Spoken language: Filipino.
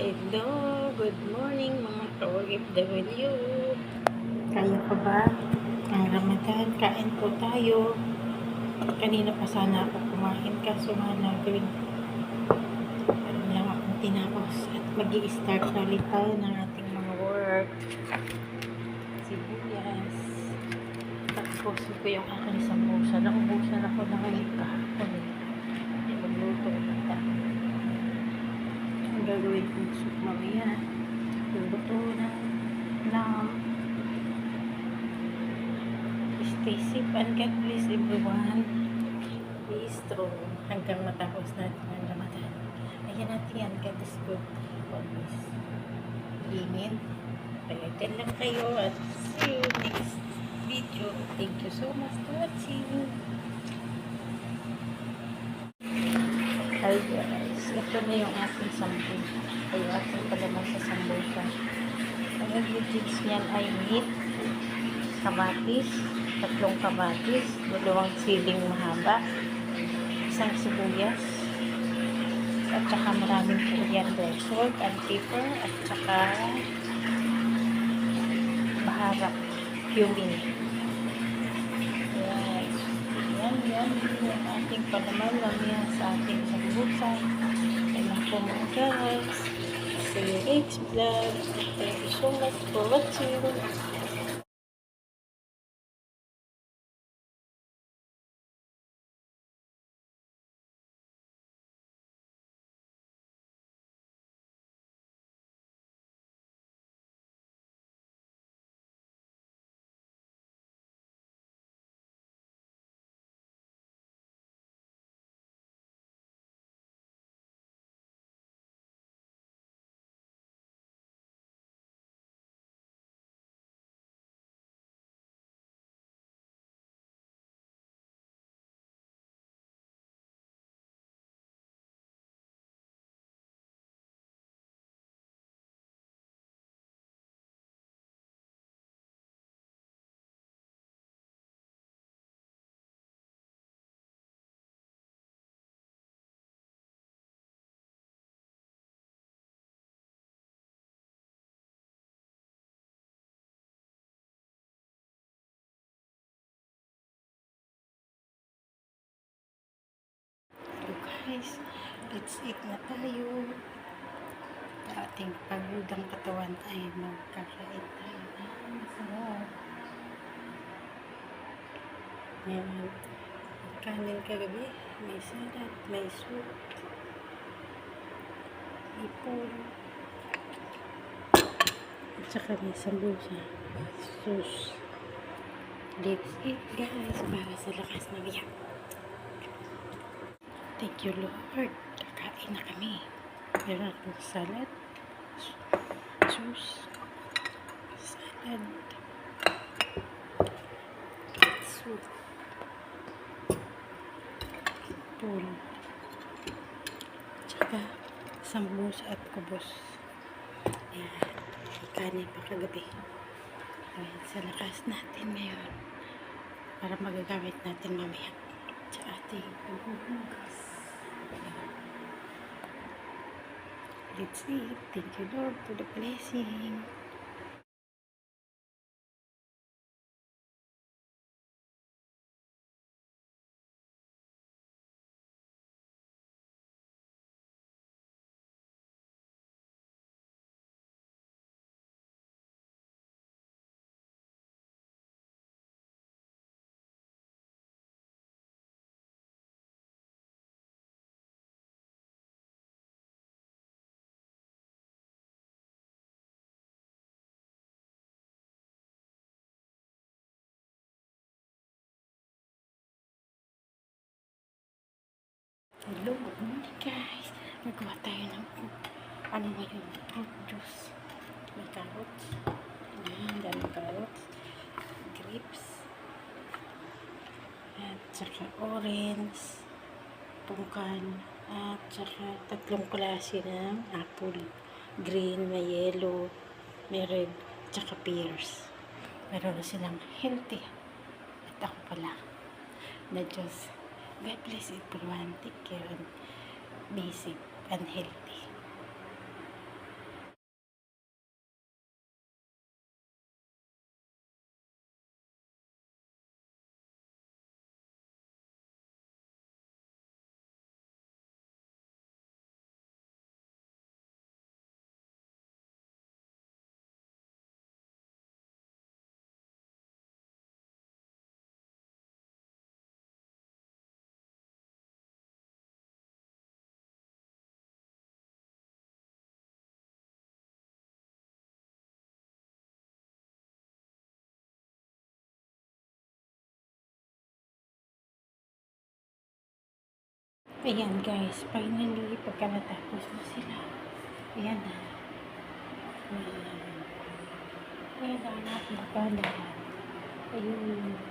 Hello, good morning mga ka-OFW. Kaya pa ba? Ang Ramadan, kain po tayo. Kanina pa sana ako kumain kaso nga nagawin. Ano lang akong tinapos at mag-i-start na ulit tayo ng ating mga work. Sibuyas. Tapos ko yung aking samosa. Naubusan ako na ngayon kahapon. Magluto ulit ako. Ang gagawin kong soup mamaya. Luto na lamb. Stay safe and God bless everyone. Be strong hanggang matapos natin ang Ramadan. Ayan natin yan. God is good. Always. Init. Pagkakit lang kayo at see you next video. Thank you so much for watching. Hi guys. Ito na yung ating sambusa. Ay ating palaman sa sambusa. Ang ingredients niyan ay meat, kamatis, 3 kamatis, 2 siling mahaba, 1 sibuyas, at saka maraming coriander, salt and pepper, at saka baharap, cumin. Yan yung ating palaman mamaya sa ating sambusa. Ayan po mga guys. See you next vlog. Thank you so much for watching. So guys, let's eat na tayo. Sa ating pagudang katawan ay magkakain tayo. Masarap. Yan. Kanin kagabi. May salad, may soup, ipon, at saka may sambusa. Sus. Let's eat guys para sa lakas na biyak. Thank you Lord. Kakain na kami. Meron akong salad, sauce, salad, soup, ipon, tsaka sambusa at kubos. Yan. Kanin pa kagabi. Ayan, sa lakas natin ngayon para magagamit natin mamaya sa ating paghuhugas. Let's eat. Thank you Lord for the blessing. Hello, good morning guys. Nagawa tayo ng ano ngayon, fruit juice. May carrots. Ayan, daming carrots. Grapes. At saka orange. Pungkan. At saka 3 klase ng apple. Green, may yellow, may red, tsaka pears. Meron silang healthy. At ako pala. Na Diyos. God bless everyone. Take care and be safe and healthy. Ayan guys, finally, pagka natapos na sila. Ayan na. Ayan. Ayan na, napakalahat. Ayun.